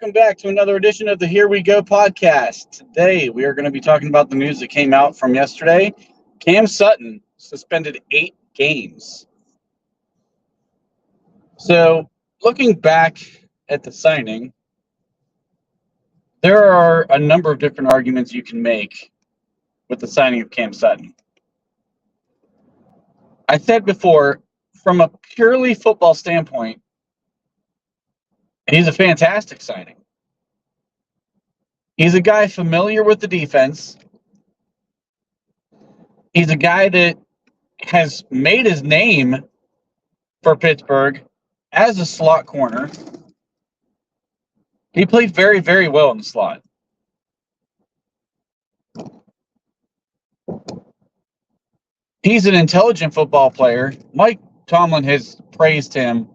welcome back to another edition of the Here We Go podcast. Today, we are going to be talking about the news that came out from yesterday. Cam Sutton suspended 8 games. So, looking back at the signing, there are a number of different arguments you can make with the signing of Cam Sutton. I said before, from a purely football standpoint, he's a fantastic signing. He's a guy familiar with the defense. He's a guy that has made his name for Pittsburgh as a slot corner. He played very, very well in the slot. He's an intelligent football player. Mike Tomlin has praised him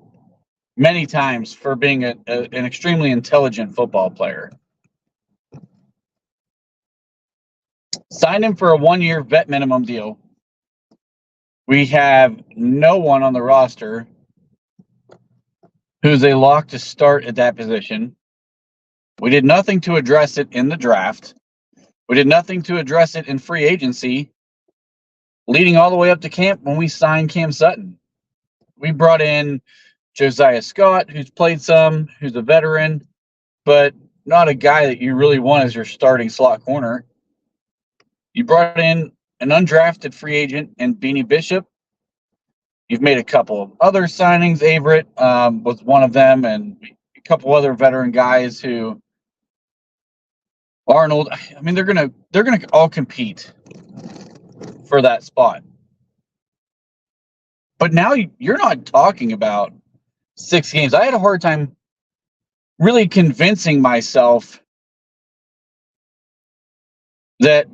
many times for being an extremely intelligent football player. Signed him for a 1-year vet minimum deal. We have no one on the roster who's a lock to start at that position. We did nothing to address it in the draft. We did nothing to address it in free agency, leading all the way up to camp when we signed Cam Sutton. We brought in Josiah Scott, who's played some, who's a veteran, but not a guy that you really want as your starting slot corner. You brought in an undrafted free agent in Beanie Bishop. You've made a couple of other signings. Averett was one of them, and a couple other veteran guys who Arnold. I mean, they're gonna all compete for that spot. But now you're not talking about 6 games. I had a hard time really convincing myself that,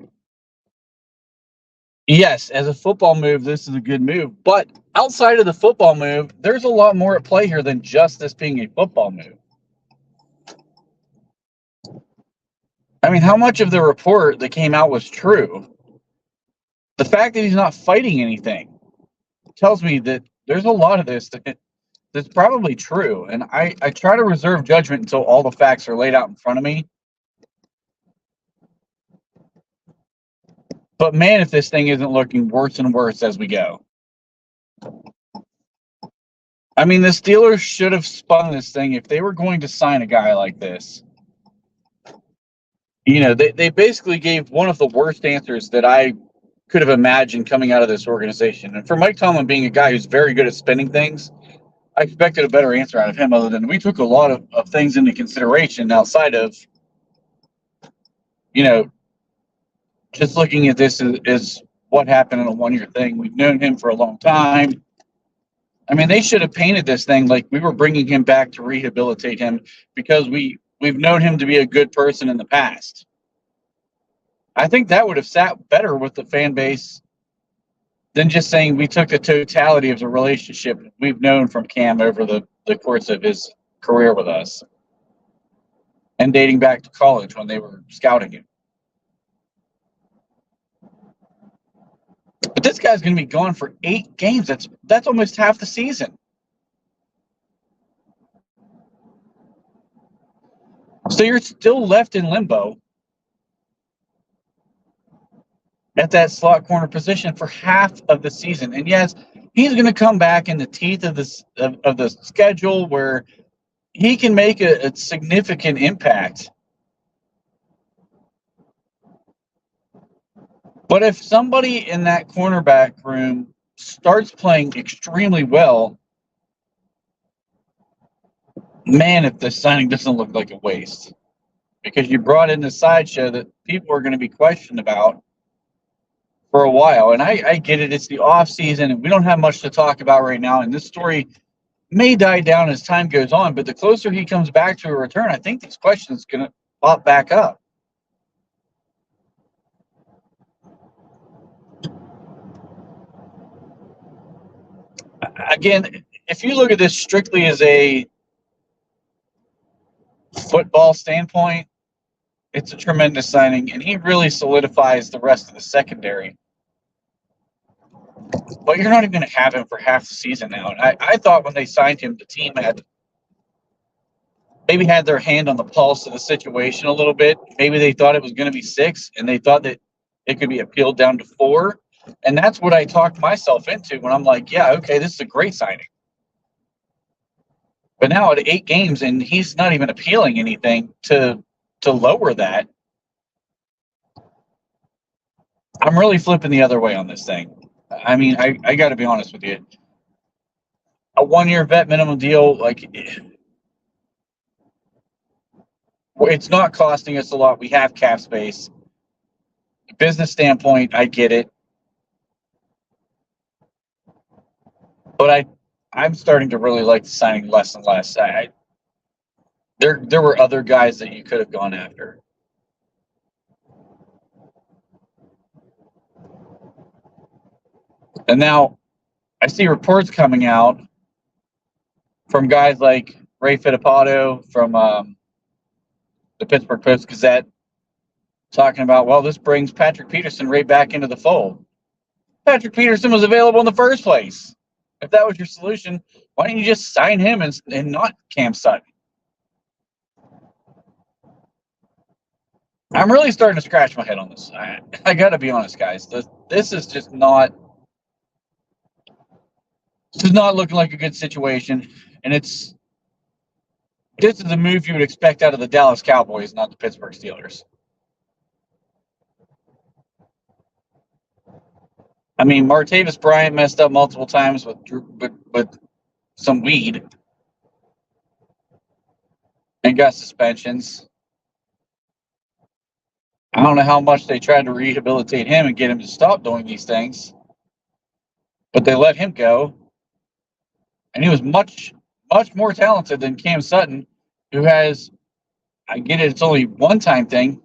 yes, as a football move, this is a good move. But outside of the football move, there's a lot more at play here than just this being a football move. I mean, how much of the report that came out was true? The fact that he's not fighting anything tells me that there's a lot of this that's probably true. And I try to reserve judgment until all the facts are laid out in front of me. But man, if this thing isn't looking worse and worse as we go. I mean, the Steelers should have spun this thing if they were going to sign a guy like this. You know, they basically gave one of the worst answers that I could have imagined coming out of this organization. And for Mike Tomlin being a guy who's very good at spinning things, I expected a better answer out of him other than we took a lot of things into consideration outside of, you know, just looking at this as what happened in a 1-year thing. We've known him for a long time. I mean, they should have painted this thing like we were bringing him back to rehabilitate him because we've known him to be a good person in the past. I think that would have sat better with the fan base than just saying we took the totality of the relationship we've known from Cam over the course of his career with us and dating back to college when they were scouting him. But this guy's going to be gone for 8 games. That's almost half the season. So you're still left in limbo at that slot corner position for half of the season. And yes, he's going to come back in the teeth of the schedule where he can make a significant impact. But if somebody in that cornerback room starts playing extremely well, man, if this signing doesn't look like a waste. Because you brought in the sideshow that people are going to be questioned about for a while. And I get it. It's the off season, and we don't have much to talk about right now. And this story may die down as time goes on. But the closer he comes back to a return, I think these questions are going to pop back up. Again, if you look at this strictly as a football standpoint, it's a tremendous signing, and he really solidifies the rest of the secondary. But you're not even going to have him for half the season now. And I thought when they signed him, the team had maybe had their hand on the pulse of the situation a little bit. Maybe they thought it was going to be 6, and they thought that it could be appealed down to 4. And that's what I talked myself into when I'm like, yeah, okay, this is a great signing. But now at 8 games, and he's not even appealing anything to lower that. I'm really flipping the other way on this thing. I mean, I got to be honest with you. A 1-year vet minimum deal, like, it's not costing us a lot. We have cap space. Business standpoint, I get it. But I'm starting to really like the signing less and less. There were other guys that you could have gone after. And now I see reports coming out from guys like Ray Fittipaldo from the Pittsburgh Post-Gazette talking about, well, this brings Patrick Peterson right back into the fold. Patrick Peterson was available in the first place. If that was your solution, why didn't you just sign him and not Cam Sutton? I'm really starting to scratch my head on this. I got to be honest, guys. This is just not. This is not looking like a good situation, and this is a move you would expect out of the Dallas Cowboys, not the Pittsburgh Steelers. I mean, Martavis Bryant messed up multiple times with some weed and got suspensions. I don't know how much they tried to rehabilitate him and get him to stop doing these things, but they let him go. And he was much, much more talented than Cam Sutton, who has, I get it, it's only one-time thing,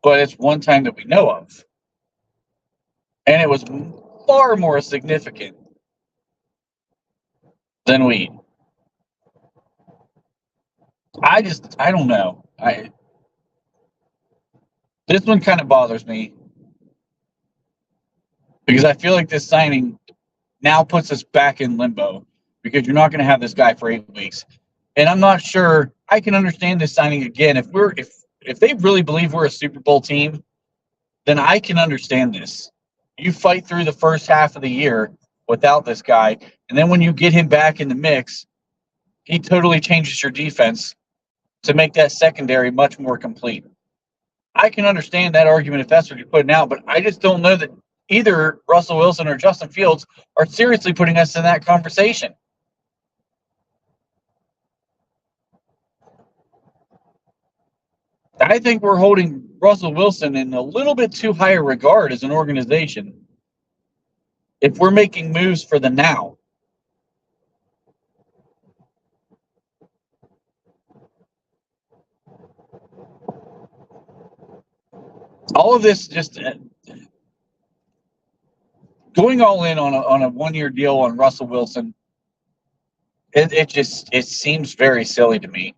but it's one time that we know of. And it was far more significant than weed. I don't know. This one kind of bothers me because I feel like this signing now puts us back in limbo because you're not going to have this guy for 8 weeks. And I'm not sure I can understand this signing again. If they really believe we're a Super Bowl team, then I can understand this. You fight through the first half of the year without this guy, and then when you get him back in the mix, he totally changes your defense to make that secondary much more complete. I can understand that argument if that's what you're putting out, but I just don't know that either Russell Wilson or Justin Fields are seriously putting us in that conversation. I think we're holding Russell Wilson in a little bit too high a regard as an organization if we're making moves for the now. All of this just going all in on a 1-year deal on Russell Wilson. It seems very silly to me.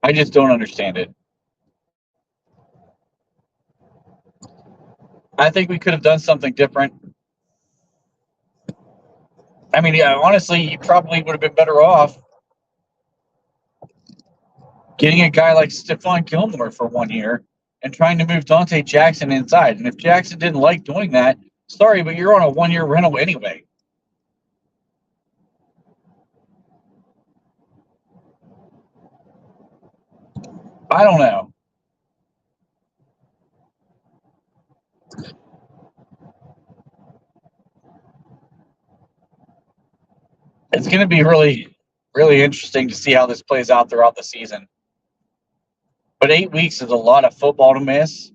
I just don't understand it. I think we could have done something different. I mean, yeah, honestly, you probably would have been better off getting a guy like Stephon Gilmore for 1 year and trying to move Dante Jackson inside. And if Jackson didn't like doing that, sorry, but you're on a 1-year rental anyway. I don't know. It's going to be really, really interesting to see how this plays out throughout the season. But 8 weeks is a lot of football to miss.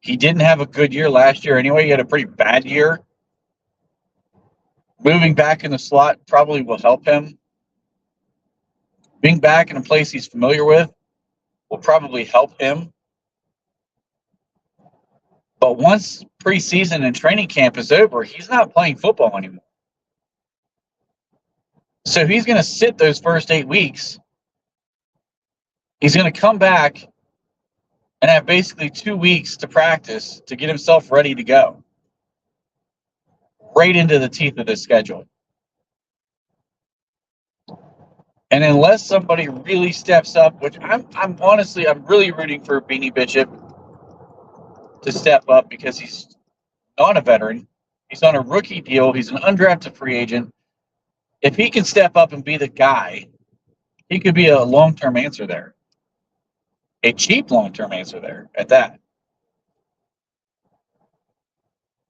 He didn't have a good year last year anyway. He had a pretty bad year. Moving back in the slot probably will help him. Being back in a place he's familiar with will probably help him. But once preseason and training camp is over, he's not playing football anymore. So he's going to sit those first 8 weeks. He's going to come back and have basically 2 weeks to practice to get himself ready to go. Right into the teeth of this schedule. And unless somebody really steps up, which I'm really rooting for Beanie Bishop to step up because he's not a veteran. He's on a rookie deal. He's an undrafted free agent. If he can step up and be the guy, he could be a long-term answer there. A cheap long-term answer there at that.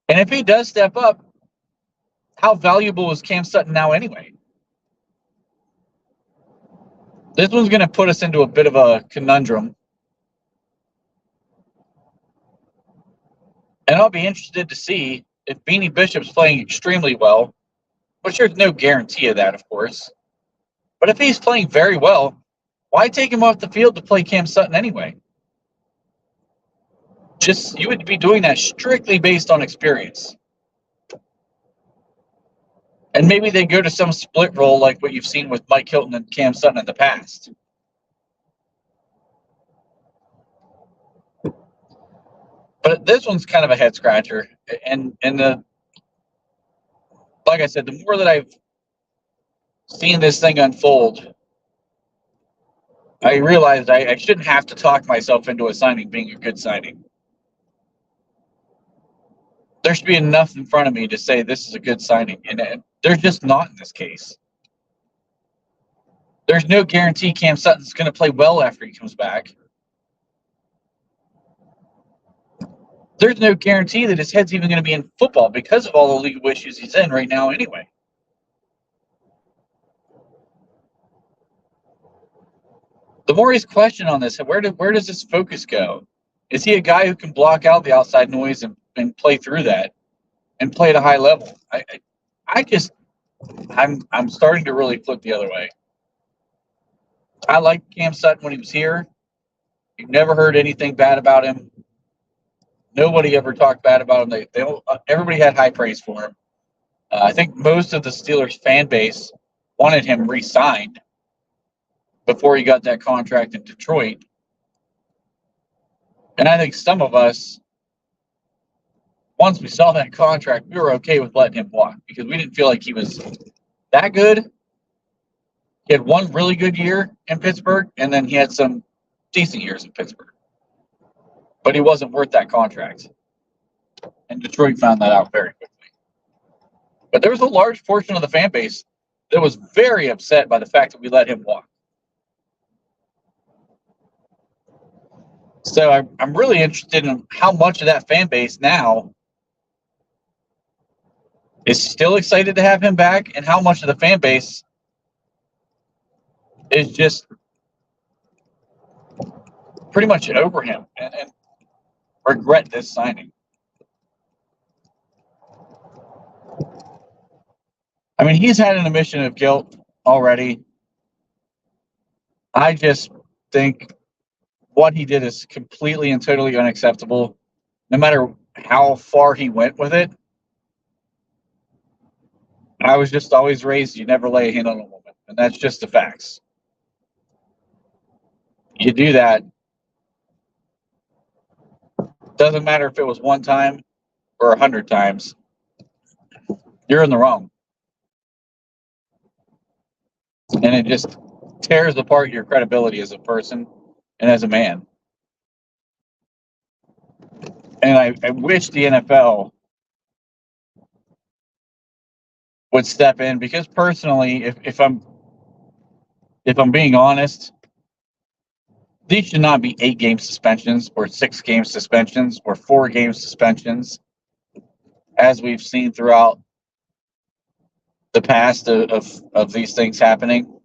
And if he does step up, how valuable is Cam Sutton now anyway? This one's going to put us into a bit of a conundrum. And I'll be interested to see if Beanie Bishop's playing extremely well, which there's no guarantee of that, of course. But if he's playing very well, why take him off the field to play Cam Sutton anyway? You would be doing that strictly based on experience. And maybe they go to some split role like what you've seen with Mike Hilton and Cam Sutton in the past. But this one's kind of a head scratcher. And like I said, the more that I've seen this thing unfold, I realized I shouldn't have to talk myself into a signing being a good signing. There should be enough in front of me to say this is a good signing. And there's just not in this case. There's no guarantee Cam Sutton's going to play well after he comes back. There's no guarantee that his head's even going to be in football because of all the legal issues he's in right now anyway. The more he's questioned on this, where does his focus go? Is he a guy who can block out the outside noise and play through that and play at a high level? I'm starting to really flip the other way. I liked Cam Sutton when he was here. You've never heard anything bad about him. Nobody ever talked bad about him. Everybody had high praise for him. I think most of the Steelers fan base wanted him re-signed before he got that contract in Detroit. And I think some of us, once we saw that contract, we were okay with letting him walk because we didn't feel like he was that good. He had one really good year in Pittsburgh, and then he had some decent years in Pittsburgh. But he wasn't worth that contract. And Detroit found that out very quickly. But there was a large portion of the fan base that was very upset by the fact that we let him walk. So I'm really interested in how much of that fan base now is still excited to have him back and how much of the fan base is just pretty much over him and regret this signing. I mean, he's had an admission of guilt already. I just think what he did is completely and totally unacceptable, no matter how far he went with it. I was just always raised, you never lay a hand on a woman, and that's just the facts. You do that, doesn't matter if it was one time or 100 times, you're in the wrong. And it just tears apart your credibility as a person and as a man. And I wish the NFL would step in because personally, if I'm being honest, these should not be 8-game suspensions or 6-game suspensions or 4-game suspensions, as we've seen throughout the past of these things happening.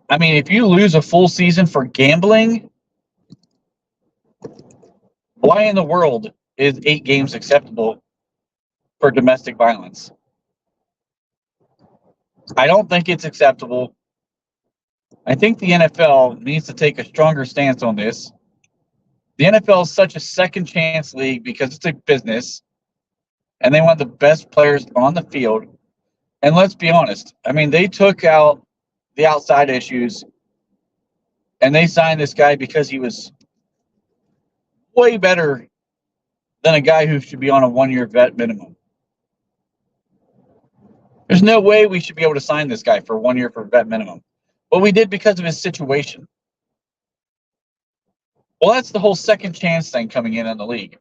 I mean, if you lose a full season for gambling, why in the world is 8 games acceptable for domestic violence? I don't think it's acceptable. I think the NFL needs to take a stronger stance on this. The NFL is such a second chance league because it's a business and they want the best players on the field. And let's be honest, I mean, they took out the outside issues and they signed this guy because he was way better than a guy who should be on a 1-year vet minimum. There's no way we should be able to sign this guy for 1 year for vet minimum. But we did because of his situation. Well, that's the whole second chance thing coming in the league.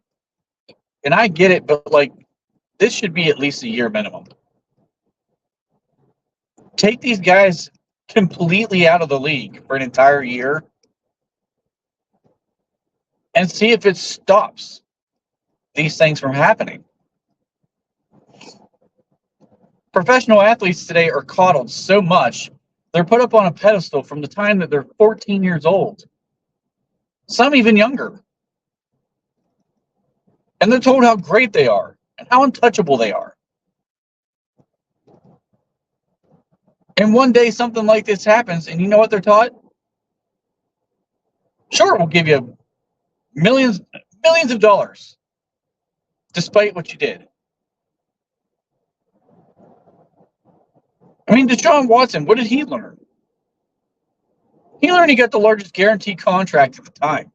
And I get it, but like, this should be at least a year minimum. Take these guys completely out of the league for an entire year and see if it stops these things from happening. Professional athletes today are coddled so much, they're put up on a pedestal from the time that they're 14 years old. Some even younger. And they're told how great they are and how untouchable they are. And one day something like this happens, and you know what they're taught? Sure, we'll give you millions of dollars, despite what you did. I mean, Deshaun Watson, what did he learn? He learned he got the largest guaranteed contract at the time,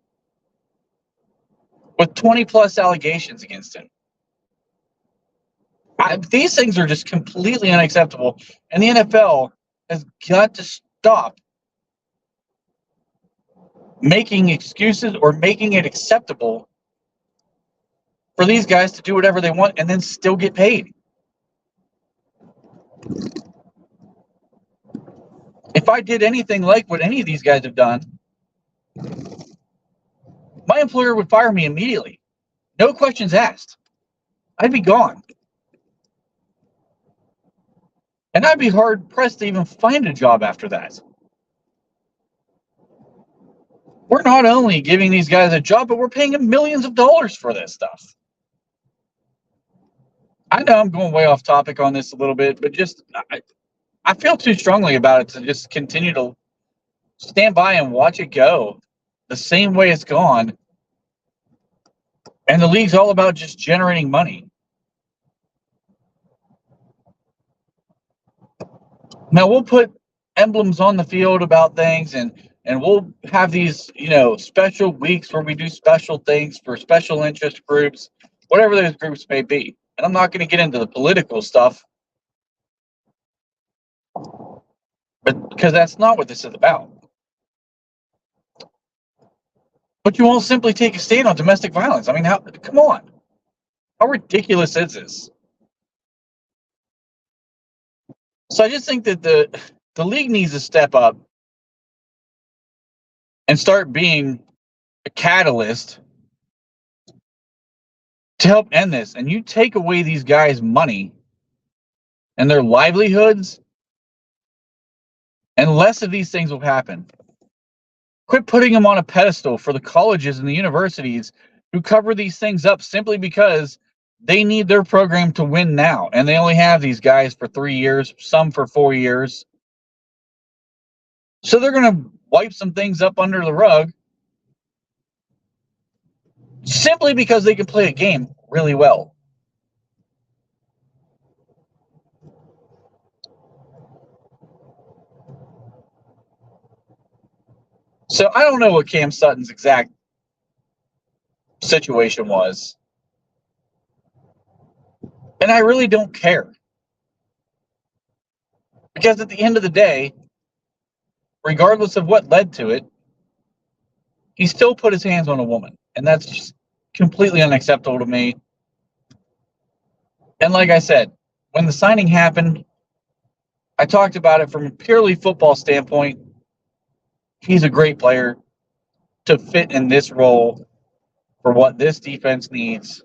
with 20 plus allegations against him. These things are just completely unacceptable, and the NFL has got to stop making excuses or making it acceptable for these guys to do whatever they want and then still get paid. If I did anything like what any of these guys have done, my employer would fire me immediately. No questions asked. I'd be gone. And I'd be hard-pressed to even find a job after that. We're not only giving these guys a job, but we're paying them millions of dollars for this stuff. I know I'm going way off topic on this a little bit, but just I feel too strongly about it to just continue to stand by and watch it go the same way it's gone. And the league's all about just generating money. Now we'll put emblems on the field about things, and we'll have these, special weeks where we do special things for special interest groups, whatever those groups may be. And I'm not going to get into the political stuff, but because that's not what this is about. But you won't simply take a stand on domestic violence. I mean, come on. How ridiculous is this? So I just think that the league needs to step up and start being a catalyst to help end this. And you take away these guys' money and their livelihoods, and less of these things will happen. Quit putting them on a pedestal for the colleges and the universities who cover these things up simply because they need their program to win now. And they only have these guys for 3 years, some for 4 years. So they're going to wipe some things up under the rug simply because they can play a game really well. So I don't know what Cam Sutton's exact situation was. And I really don't care. Because at the end of the day, regardless of what led to it, he still put his hands on a woman. And that's just completely unacceptable to me. And like I said, when the signing happened, I talked about it from a purely football standpoint. He's a great player to fit in this role for what this defense needs.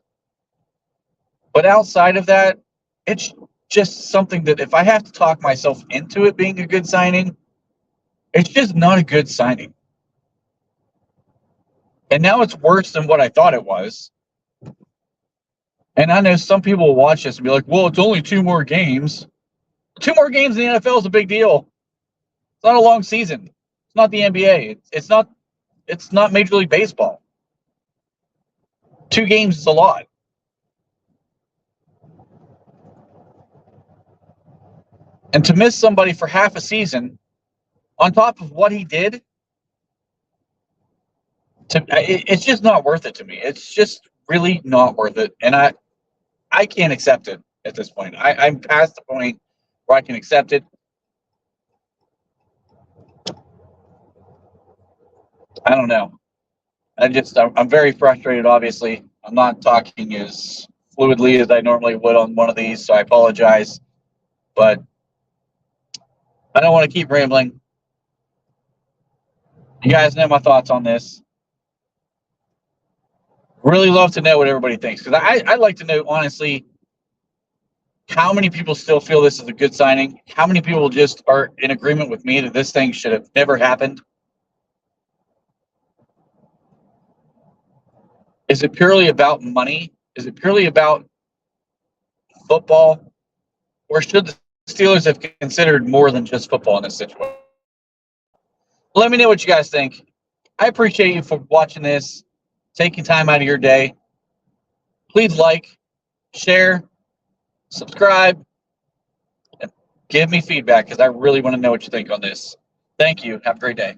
But outside of that, it's just something that if I have to talk myself into it being a good signing, it's just not a good signing. And now it's worse than what I thought it was. And I know some people will watch this and be like, well, it's only 2 more games. 2 more games in the NFL is a big deal. It's not a long season. It's not the NBA. It's not Major League Baseball. 2 games is a lot. And to miss somebody for half a season, on top of what he did, it's just not worth it to me. It's just really not worth it. And I can't accept it at this point. I'm past the point where I can accept it. I don't know. I'm very frustrated, obviously. I'm not talking as fluidly as I normally would on one of these, so I apologize. But I don't want to keep rambling. You guys know my thoughts on this. Really love to know what everybody thinks, because I'd like to know, honestly, how many people still feel this is a good signing? How many people just are in agreement with me that this thing should have never happened? Is it purely about money? Is it purely about football? Or should the Steelers have considered more than just football in this situation? Let me know what you guys think. I appreciate you for watching this, taking time out of your day. Please like, share, subscribe, and give me feedback, because I really want to know what you think on this. Thank you. Have a great day.